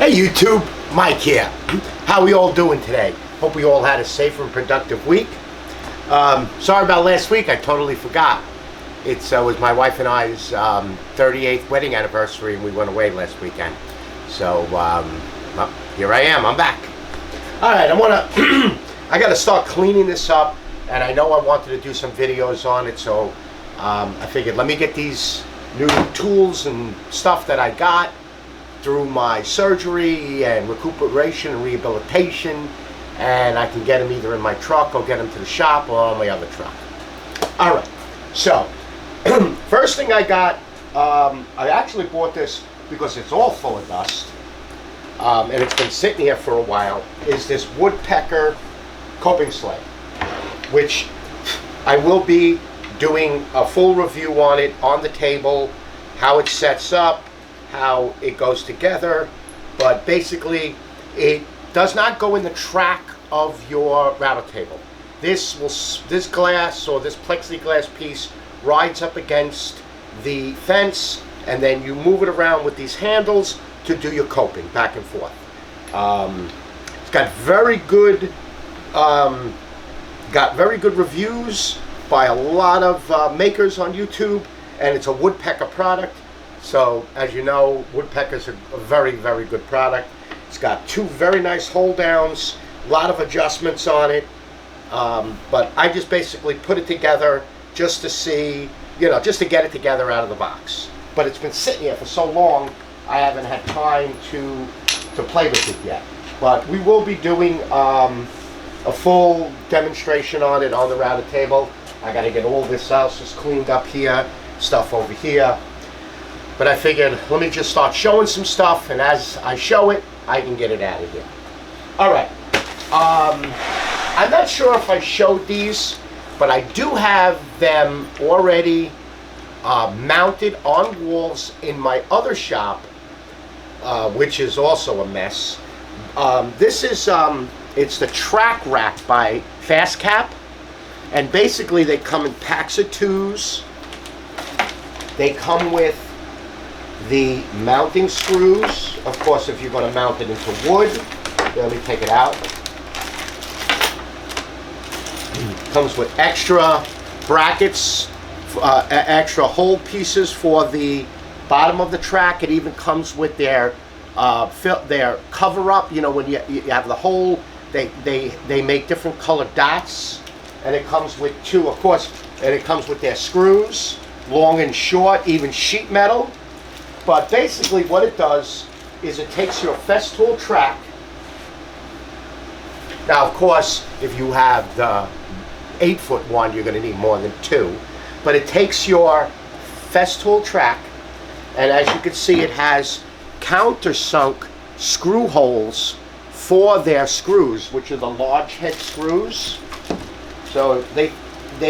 Hey YouTube, Mike here. How we all doing today? Hope we all had a safe and productive week. Sorry about last week, I totally forgot. It was my wife and I's 38th wedding anniversary and we went away last weekend. So, well, here I am, I'm back. Alright, I gotta start cleaning this up, and I know I wanted to do some videos on it, so I figured let me get these new tools and stuff that I got through my surgery and recuperation and rehabilitation, and I can get them either in my truck or get them to the shop or on my other truck. Alright, so first thing I got, I actually bought this because it's all full of dust, and it's been sitting here for a while, is this woodpecker coping sled, which I will be doing a full review on it, on the table, how it sets up, how it goes together, but basically it does not go in the track of your router table. This glass or this plexiglass piece rides up against the fence, and then you move it around with these handles to do your coping back and forth. It's got very good reviews by a lot of makers on YouTube, and it's a woodpecker product. So, as you know, woodpeckers are a very, very good product. It's got two very nice hold downs, a lot of adjustments on it, but I just basically put it together just to see, just to get it together out of the box. But it's been sitting here for so long, I haven't had time to play with it yet. But we will be doing a full demonstration on it on the router table. I got to get all this else just cleaned up here, stuff over here. But I figured, let me just start showing some stuff, and as I show it, I can get it out of here. Alright, I'm not sure if I showed these, but I do have them already mounted on walls in my other shop, which is also a mess. This is, it's the Track Rack by Fast Cap, and basically they come in packs of 2s. They come with the mounting screws, of course, if you're going to mount it into wood. Let me take it out. Comes with extra brackets, extra hole pieces for the bottom of the track. It even comes with their cover up. When you have the hole, they make different colored dots, and it comes with two, of course, and it comes with their screws, long and short, even sheet metal. But basically what it does is it takes your Festool track. Now, of course, if you have the 8-foot one, you're going to need more than 2. But it takes your Festool track, and as you can see, it has countersunk screw holes for their screws, which are the large head screws. So they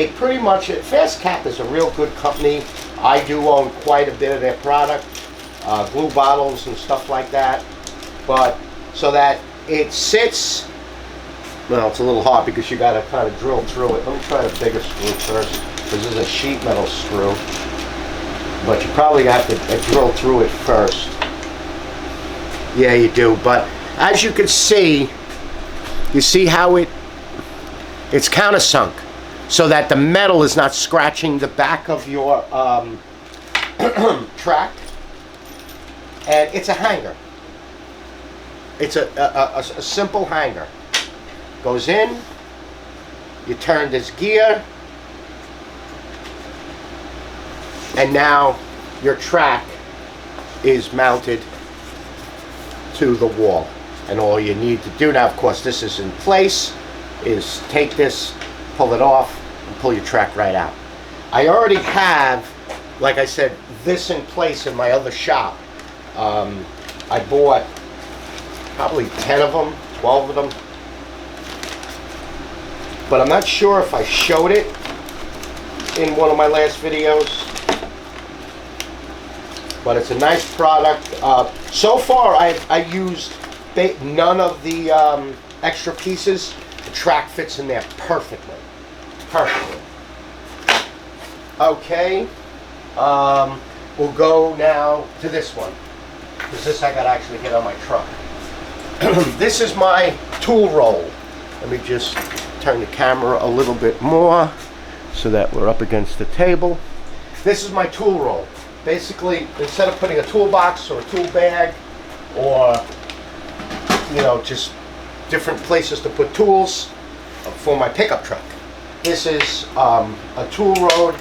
pretty much, Fast Cap is a real good company. I do own quite a bit of their product. Glue bottles and stuff like that, but so that it sits, well, it's a little hard because you got to kind of drill through it. Let me try the bigger screw first, because this is a sheet metal screw, but you probably have to drill through it first. Yeah, you do, but as you can see, you see how it's countersunk, so that the metal is not scratching the back of your track. And it's a hanger. It's a simple hanger. Goes in, you turn this gear, and now your track is mounted to the wall. And all you need to do now, of course, this is in place, is take this, pull it off, and pull your track right out. I already have, like I said, this in place in my other shop. I bought probably 10 of them, 12 of them, but I'm not sure if I showed it in one of my last videos, but it's a nice product. So far I used none of the extra pieces. The track fits in there perfectly. Okay, we'll go now to this one. because this I got to actually get on my truck. This is my tool roll. Let me just turn the camera a little bit more so that we're up against the table. This is my tool roll. Basically, instead of putting a toolbox or a tool bag or, you know, just different places to put tools for my pickup truck, this is a tool road,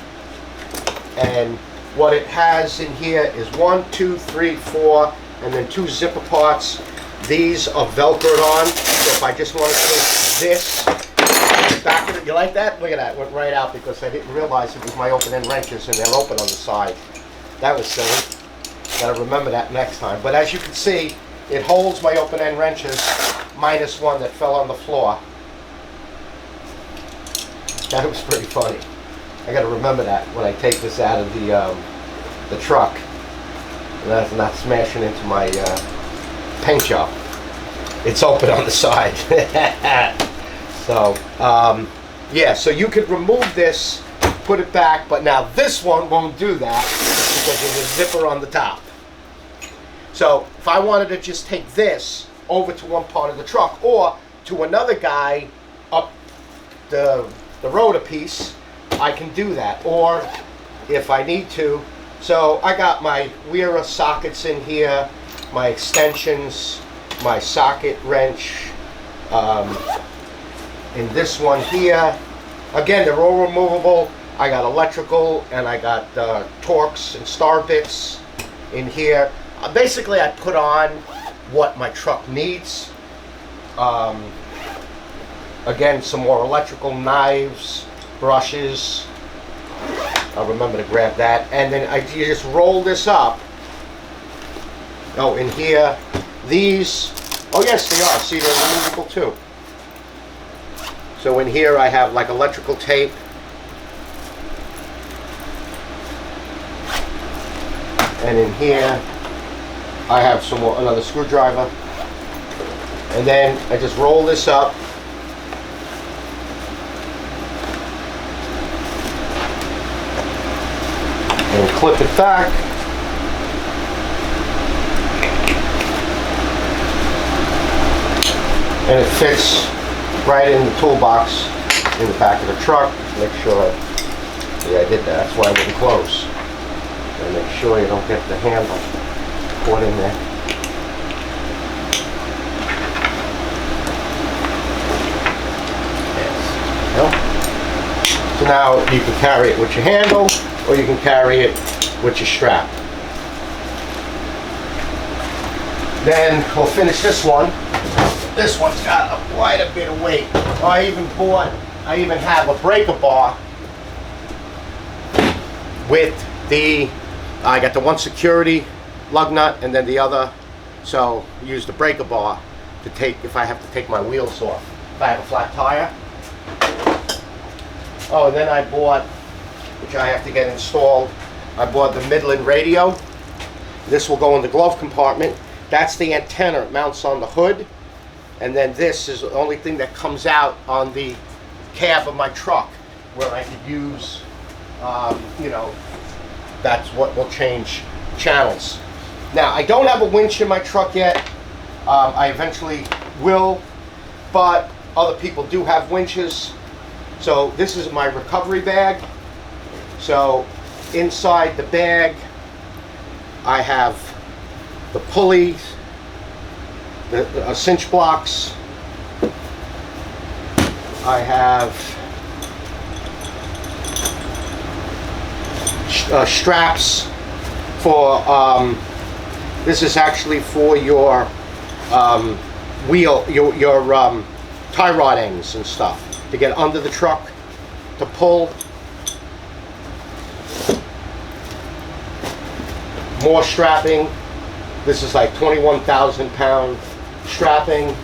and what it has in here is 1, 2, 3, 4, and then 2 zipper parts. These are velcroed on, so if I just want to take this back of it, you like that? Look at that, it went right out because I didn't realize it was my open end wrenches and they're open on the side. That was silly. Gotta remember that next time. But as you can see, it holds my open end wrenches minus one that fell on the floor. That was pretty funny. I gotta remember that when I take this out of the truck. And that's not smashing into my paint job. It's open on the side. So, yeah, so you could remove this, put it back, but now this one won't do that because there's a zipper on the top. So, if I wanted to just take this over to one part of the truck or to another guy up the road a piece, I can do that. Or if I need to, so I got my Weira sockets in here, my extensions, my socket wrench, in this one here. Again, they're all removable. I got electrical and I got Torx and star bits in here. Basically, I put on what my truck needs. Again, some more electrical knives, brushes. I'll remember to grab that. And then you just roll this up. Oh, in here, these, oh yes, they are. See, they're removable too. So in here I have like electrical tape. And in here I have some more, another screwdriver. And then I just roll this up. And clip it back. And it fits right in the toolbox in the back of the truck. Make sure, yeah, I did that. That's why I wouldn't close. And make sure you don't get the handle caught in there. Yes. So now you can carry it with your handle, or you can carry it with your strap. Then we'll finish this one. This one's got quite a bit of weight. I even have a breaker bar with I got the one security lug nut and then the other, so I use the breaker bar to take, if I have to take my wheels off, if I have a flat tire. Oh, and then I bought, which I have to get installed, I bought the Midland radio. This will go in the glove compartment. That's the antenna, it mounts on the hood. And then this is the only thing that comes out on the cab of my truck where I could use, you know, that's what will change channels. Now, I don't have a winch in my truck yet. I eventually will, but other people do have winches. So this is my recovery bag. So inside the bag, I have the pulleys, the cinch blocks. I have straps for, this is actually for your wheel, your tie rod ends and stuff to get under the truck to pull. More strapping. This is like 21,000 pound strapping.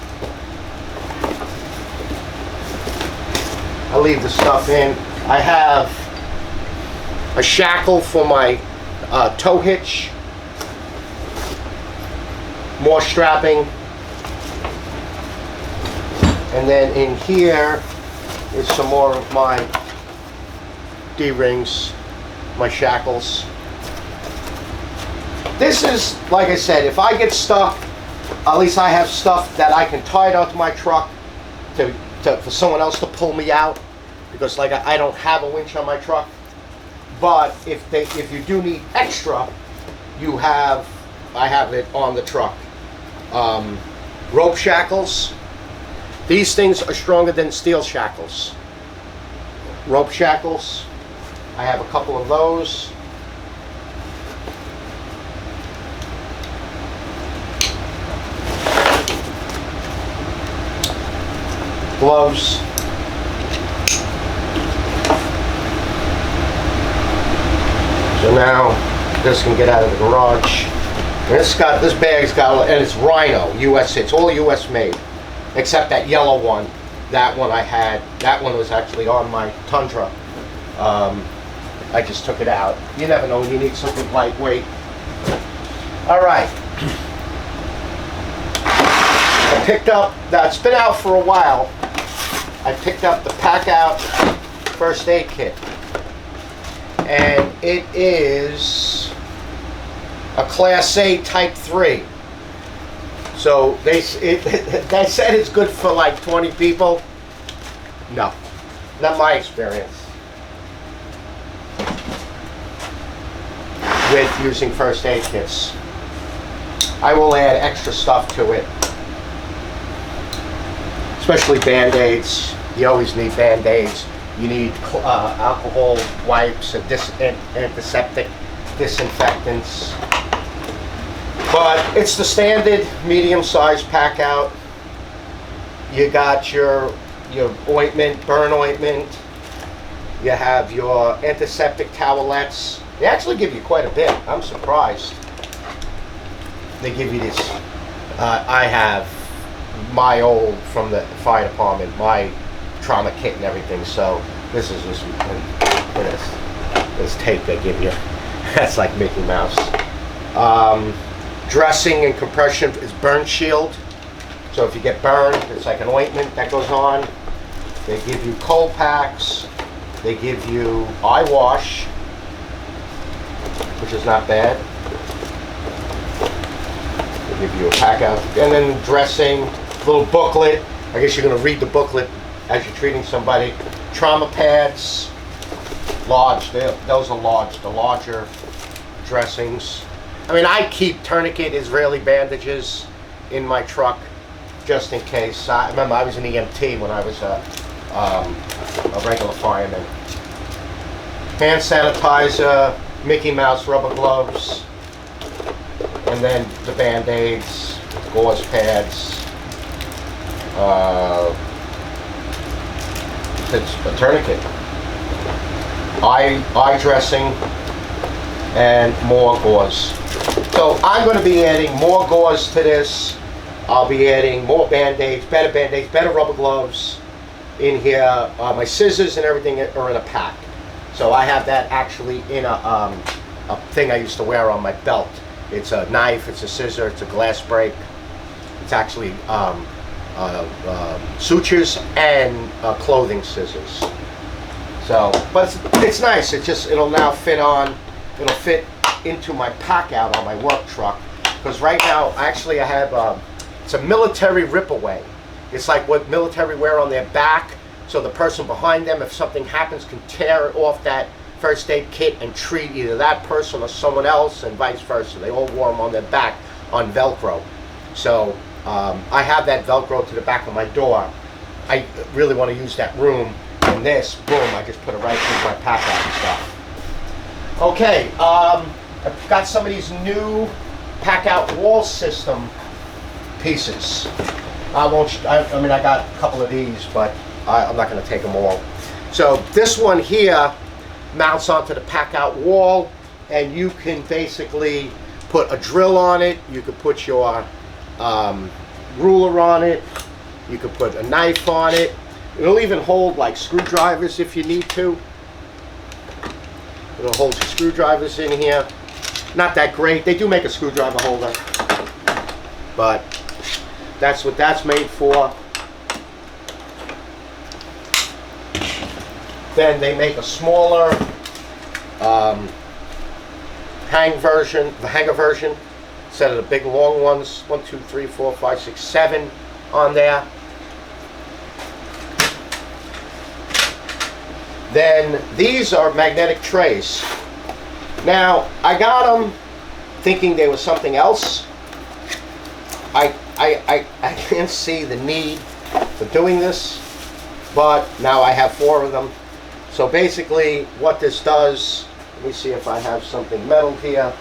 I'll leave the stuff in. I have a shackle for my tow hitch. More strapping. And then in here is some more of my D-rings, my shackles. This is, like I said, if I get stuck, at least I have stuff that I can tie it onto my truck for someone else to pull me out, because like I don't have a winch on my truck. But if you do need extra, I have it on the truck. Rope shackles. These things are stronger than steel shackles. Rope shackles. I have a couple of those. Gloves. So now this can get out of the garage. And this bag's got, and it's Rhino, US. It's all US made, except that yellow one. That one I had. That one was actually on my Tundra. I just took it out. You never know when you need something lightweight. All right. I picked up. That's been out for a while. I picked up the Packout first aid kit, and it is a Class A Type 3. So they said it's good for like 20 people. No, not my experience with using first aid kits. I will add extra stuff to it, especially Band-Aids. You always need Band-Aids. You need alcohol wipes, antiseptic, disinfectants. But it's the standard medium-sized Packout. You got your ointment, burn ointment. You have your antiseptic towelettes. They actually give you quite a bit. I'm surprised. They give you this. I have my old from the fire department, my trauma kit and everything. So this is just this tape they give you. That's like Mickey Mouse. Dressing and compression is burn shield. So if you get burned, it's like an ointment that goes on. They give you cold packs. They give you eye wash, which is not bad. They give you a Packout, and then dressing, little booklet. I guess you're going to read the booklet as you're treating somebody. Trauma pads, large. Those are large. The larger dressings. I mean, I keep tourniquet Israeli bandages in my truck just in case. I remember I was an EMT when I was a regular fireman. Hand sanitizer, Mickey Mouse rubber gloves, and then the Band-Aids, gauze pads, it's a tourniquet, eye dressing, and more gauze. So I'm going to be adding more gauze to this. I'll be adding more Band-Aids, better rubber gloves in here. My scissors and everything are in a pack. So I have that actually in a thing I used to wear on my belt. It's a knife, it's a scissor, it's a glass break. It's actually sutures and clothing scissors. So, but it's nice. It'll now fit on. It'll fit into my Packout on my work truck, because right now actually I have it's a military rip away. It's like what military wear on their back, so the person behind them, if something happens, can tear off that first aid kit and treat either that person or someone else, and vice versa. They all wore them on their back on Velcro. So I have that Velcro to the back of my door. I really want to use that room, and this, boom, I just put it right into my Packout and stuff. Okay, I've got some of these new Packout wall system pieces. I mean, I got a couple of these, but I'm not going to take them all. So this one here mounts onto the Packout wall, and you can basically put a drill on it. You could put your ruler on it. You could put a knife on it. It'll even hold like screwdrivers if you need to. It'll hold your screwdrivers in here. Not that great. They do make a screwdriver holder, but that's what that's made for. Then they make a smaller the hanger version, instead of the big long ones. 1, 2, 3, 4, 5, 6, 7 on there. Then these are magnetic trays. Now I got them thinking they were something else. I didn't see the need for doing this, but now I have 4 of them. So basically what this does, let me see if I have something metal here.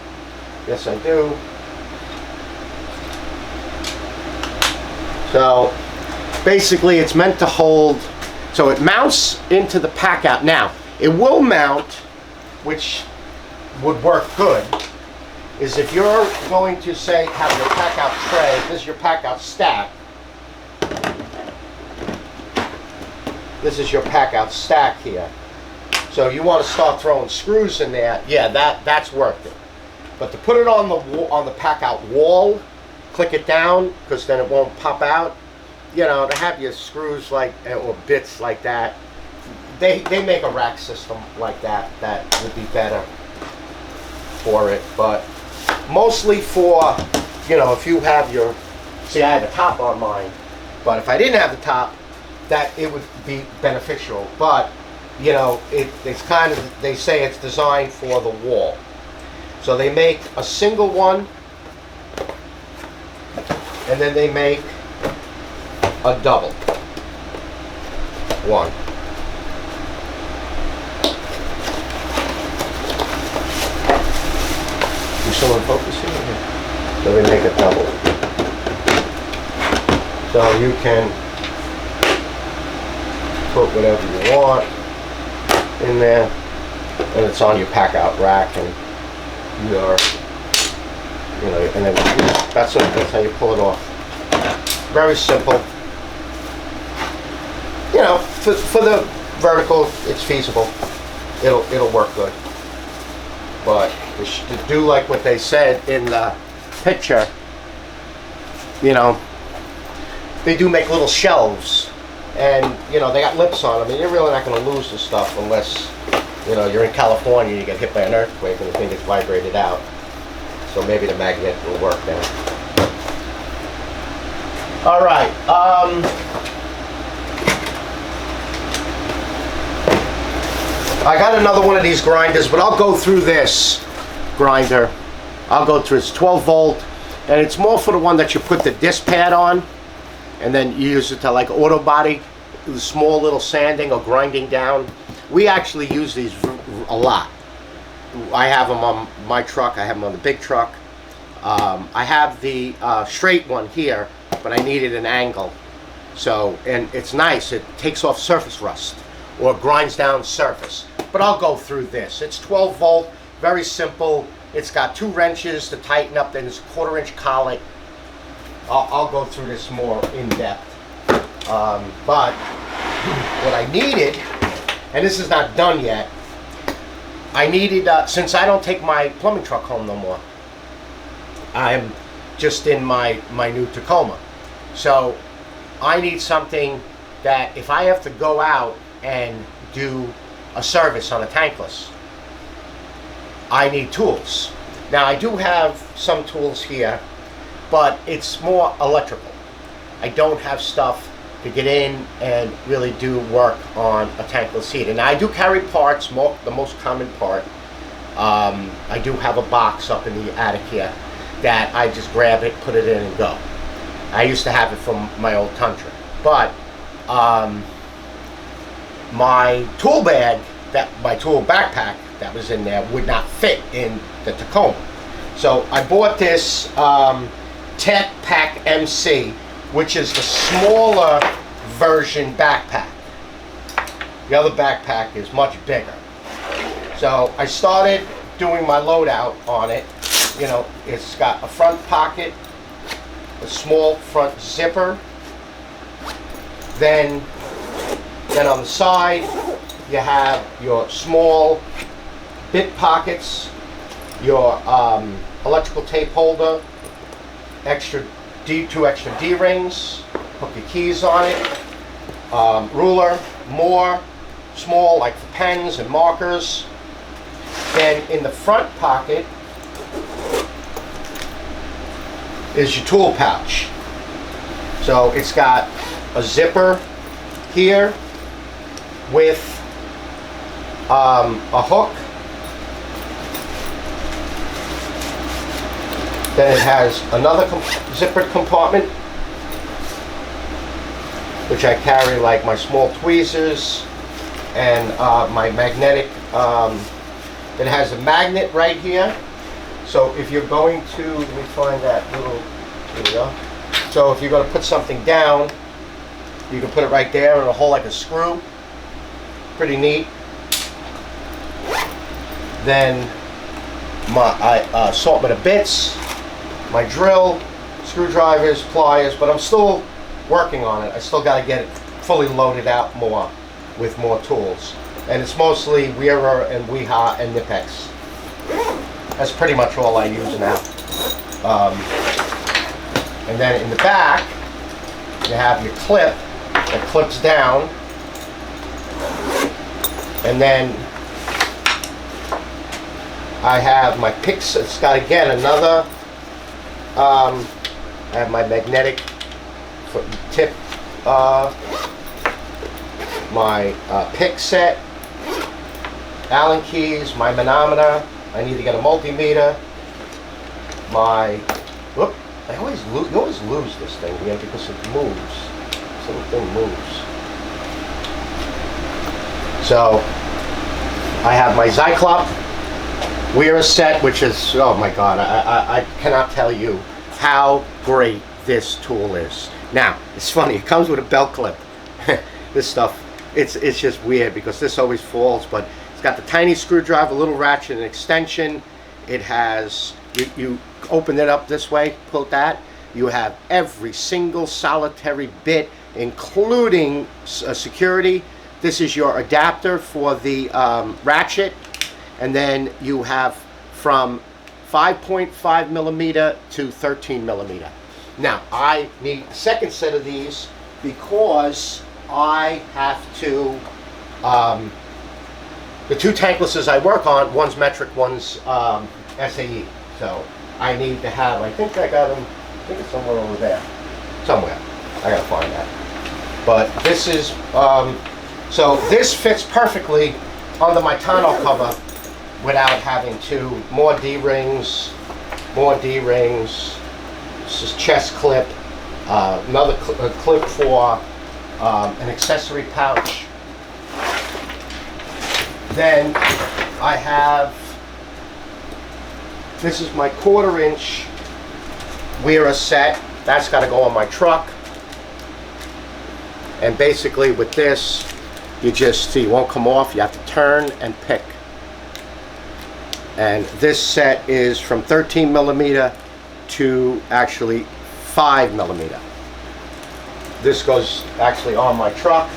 Yes, I do. So basically it's meant to hold, so it mounts into the Packout. Now it will mount, which would work good, is if you're going to say have your Packout tray, this is your Packout stack. This is your Packout stack here. So you want to start throwing screws in there, yeah, that's worth it. But to put it on the Packout wall, click it down, because then it won't pop out. You know, to have your screws like, or bits like that, they make a rack system like that would be better for it. But mostly for, you know, if you have your, see, I have a top on mine, but if I didn't have the top, that it would be beneficial. But you know, it's kind of, they say it's designed for the wall. So they make a single one, and then they make a double one. Is someone focusing here? So they make a double. So you can put whatever you want in there, and it's on your Packout rack, and you're, you know, and then that's how you pull it off. Very simple. You know, for the vertical, it's feasible. It'll work good. But to do like what they said in the picture, you know, they do make little shelves. And, you know, they got lips on them, and you're really not going to lose the stuff unless, you know, you're in California and you get hit by an earthquake and the thing gets vibrated out. So maybe the magnet will work then. All right. I got another one of these grinders, but I'll go through this grinder. I'll go through, it's 12 volt, and it's more for the one that you put the disc pad on, and then you use it to like auto body, small little sanding or grinding down. We actually use these a lot. I have them on my truck, I have them on the big truck. I have the straight one here, but I needed an angle. So, and it's nice, it takes off surface rust or grinds down surface. But I'll go through this. It's 12 volt, very simple. It's got 2 wrenches to tighten up, then it's a 1/4 inch collet. I'll go through this more in depth. But what I needed, and this is not done yet, I needed, since I don't take my plumbing truck home no more, I'm just in my new Tacoma. So I need something that if I have to go out and do a service on a tankless, I need tools. Now I do have some tools here, but it's more electrical. I don't have stuff to get in and really do work on a tankless heater. Now I do carry parts, the most common part. I do have a box up in the attic here that I just grab it, put it in and go. I used to have it from my old Tundra. But my tool bag, my tool backpack that was in there would not fit in the Tacoma. So I bought this Tech Pack MC, which is the smaller version backpack. The other backpack is much bigger. So I started doing my loadout on it. You know, it's got a front pocket, a small front zipper. Then on the side, you have your small bit pockets, your electrical tape holder, two extra D-rings, hook your keys on it, ruler, more small like for pens and markers. Then in the front pocket, is your tool pouch. So it's got a zipper here with a hook. Then it has another zippered compartment, which I carry like my small tweezers and my magnetic. It has a magnet right here. So if you're going to, let me find that little, here we go. So if you're going to put something down, you can put it right there and it'll hold like a screw. Pretty neat. Then my assortment of bits, my drill, screwdrivers, pliers, but I'm still working on it. I still got to get it fully loaded out more with more tools. And it's mostly Wearer and Weha and Nipex. That's pretty much all I use now. And then in the back, you have your clip that clips down. And then I have my picks. It's got, again, another, I have my magnetic tip, my pick set, Allen keys, my manometer. I need to get a multimeter. My, whoop, I always lose. You always lose this thing here because it moves. This little thing moves. So I have my Zyklop Wearer set, which is, oh my God, I cannot tell you how great this tool is. Now, it's funny, it comes with a belt clip. This stuff, it's just weird because this always falls, but it's got the tiny screwdriver, little ratchet and extension. It has, you open it up this way, pull that. You have every single solitary bit, including security. This is your adapter for the ratchet. And then you have from 5.5 millimeter to 13 millimeter. Now, I need a second set of these because I have to, the two tanklesses I work on, one's metric, one's SAE. So I need to have, I think I got them, I think it's somewhere over there. Somewhere. I gotta find that. But this is, so this fits perfectly under my tonneau cover without having to, more D-rings. This is chest clip, another clip for an accessory pouch. Then I have, this is my 1/4 inch Wearer set. That's got to go on my truck. And basically with this, you just see, it won't come off. You have to turn and pick. And this set is from 13 millimeter to actually 5 millimeter. This goes actually on my truck.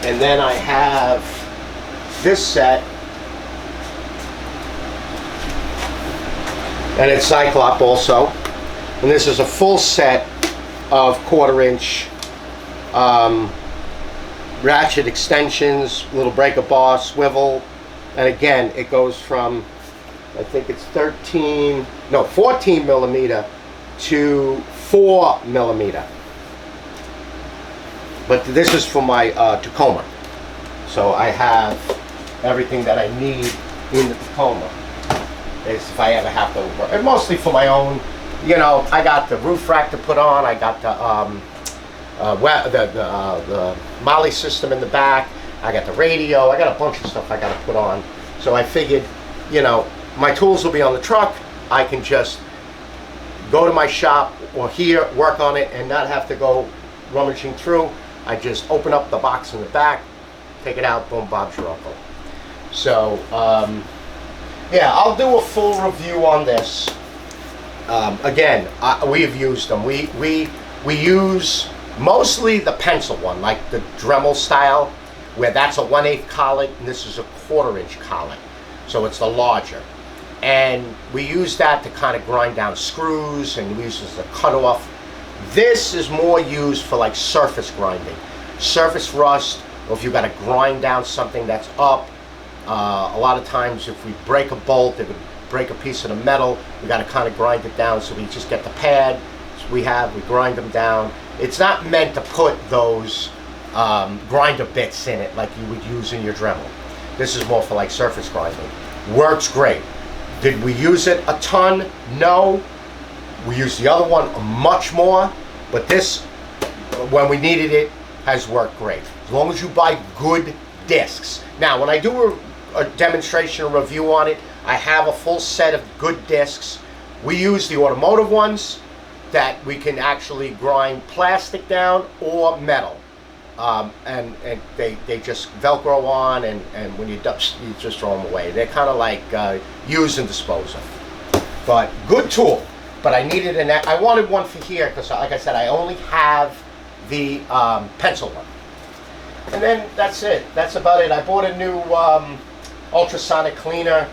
And then I have this set, and it's Zyklop also. And this is a full set of 1/4 inch ratchet extensions, little breaker bar, swivel. And again, it goes from, I think it's 14 millimeter to 4 millimeter. But this is for my Tacoma. So I have everything that I need in the Tacoma. If I ever have to work. And mostly for my own, you know, I got the roof rack to put on. I got the Molly system in the back. I got the radio. I got a bunch of stuff I got to put on. So I figured, you know, my tools will be on the truck. I can just go to my shop or here, work on it, and not have to go rummaging through. I just open up the box in the back, take it out, boom, Bob's your uncle. So, yeah, I'll do a full review on this. Again, we have used them. We use mostly the pencil one, like the Dremel style, where that's a 1/8 collet and this is a 1/4 inch collet. So it's the larger. And we use that to kind of grind down screws, and we use it as a cutoff. This is more used for like surface grinding, surface rust, or if you've got to grind down something that's up. A lot of times if we break a bolt, it would break a piece of the metal, we got to kind of grind it down. So we just get the pad we grind them down. It's not meant to put those grinder bits in it like you would use in your Dremel. This is more for like surface grinding. Works great. Did we use it a ton? No. We used the other one much more, but this, when we needed it, has worked great. As long as you buy good discs. Now, when I do a demonstration or review on it, I have a full set of good discs. We use the automotive ones that we can actually grind plastic down or metal. And they just Velcro on, and when you just throw them away. They're kind of like use and dispose of. But good tool. But I needed I wanted one for here because, like I said, I only have the pencil one. And then that's it. That's about it. I bought a new ultrasonic cleaner.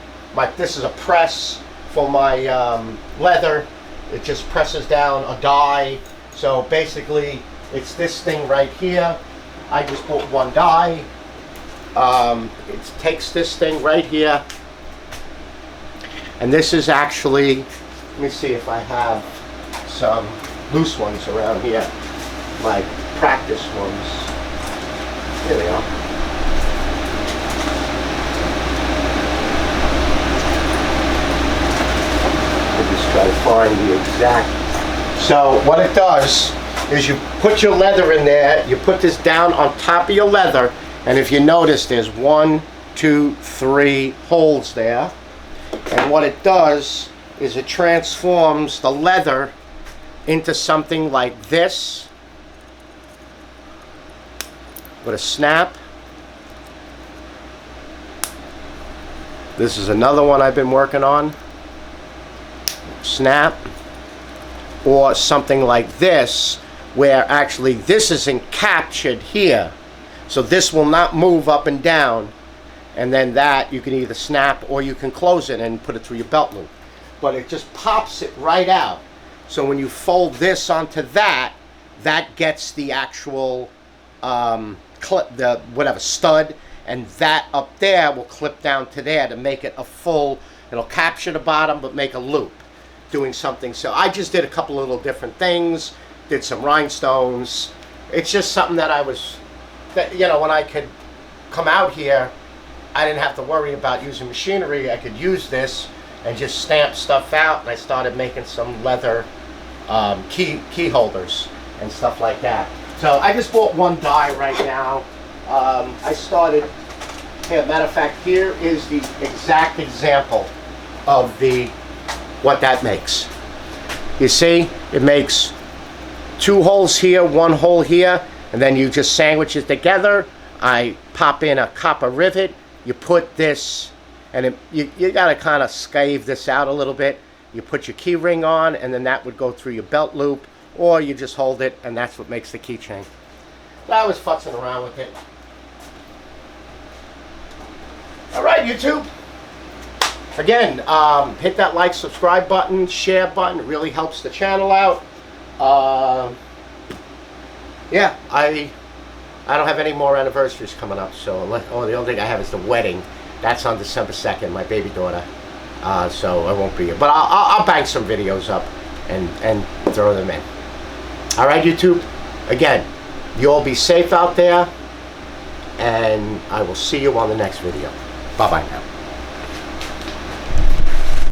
This is a press for my leather. It just presses down a die. So basically, it's this thing right here. I just bought one die. It takes this thing right here. And this is actually, let me see if I have some loose ones around here. My practice ones. Here they are. I just try to find the exact. So what it does is you put your leather in there, you put this down on top of your leather, and if you notice there's 1, 2, 3 holes there. And what it does is it transforms the leather into something like this with a snap. This is another one I've been working on. Snap. Or something like this, where actually this isn't captured here. So this will not move up and down. And then that you can either snap or you can close it and put it through your belt loop. But it just pops it right out. So when you fold this onto that, that gets the actual clip, the whatever stud, and that up there will clip down to there to make it a full. It'll capture the bottom but make a loop, doing something. So I just did a couple little different things. Did some rhinestones. It's just something that you know, when I could come out here, I didn't have to worry about using machinery. I could use this and just stamp stuff out, and I started making some leather key holders and stuff like that. So I just bought one die right now. I started, here, matter of fact, here is the exact example of what that makes. You see, it makes 2 holes here, 1 hole here, and then you just sandwich it together. I pop in a copper rivet. You put this, and you got to kind of scave this out a little bit. You put your key ring on, and then that would go through your belt loop, or you just hold it, and that's what makes the keychain. So I was futzing around with it. All right, YouTube. Again, hit that like, subscribe button, share button. It really helps the channel out. Yeah, I don't have any more anniversaries coming up, so the only thing I have is the wedding. That's on December 2nd, my baby daughter. So I won't be here, but I'll bank some videos up and throw them in. All right, YouTube. Again, you all be safe out there, and I will see you on the next video. Bye bye now.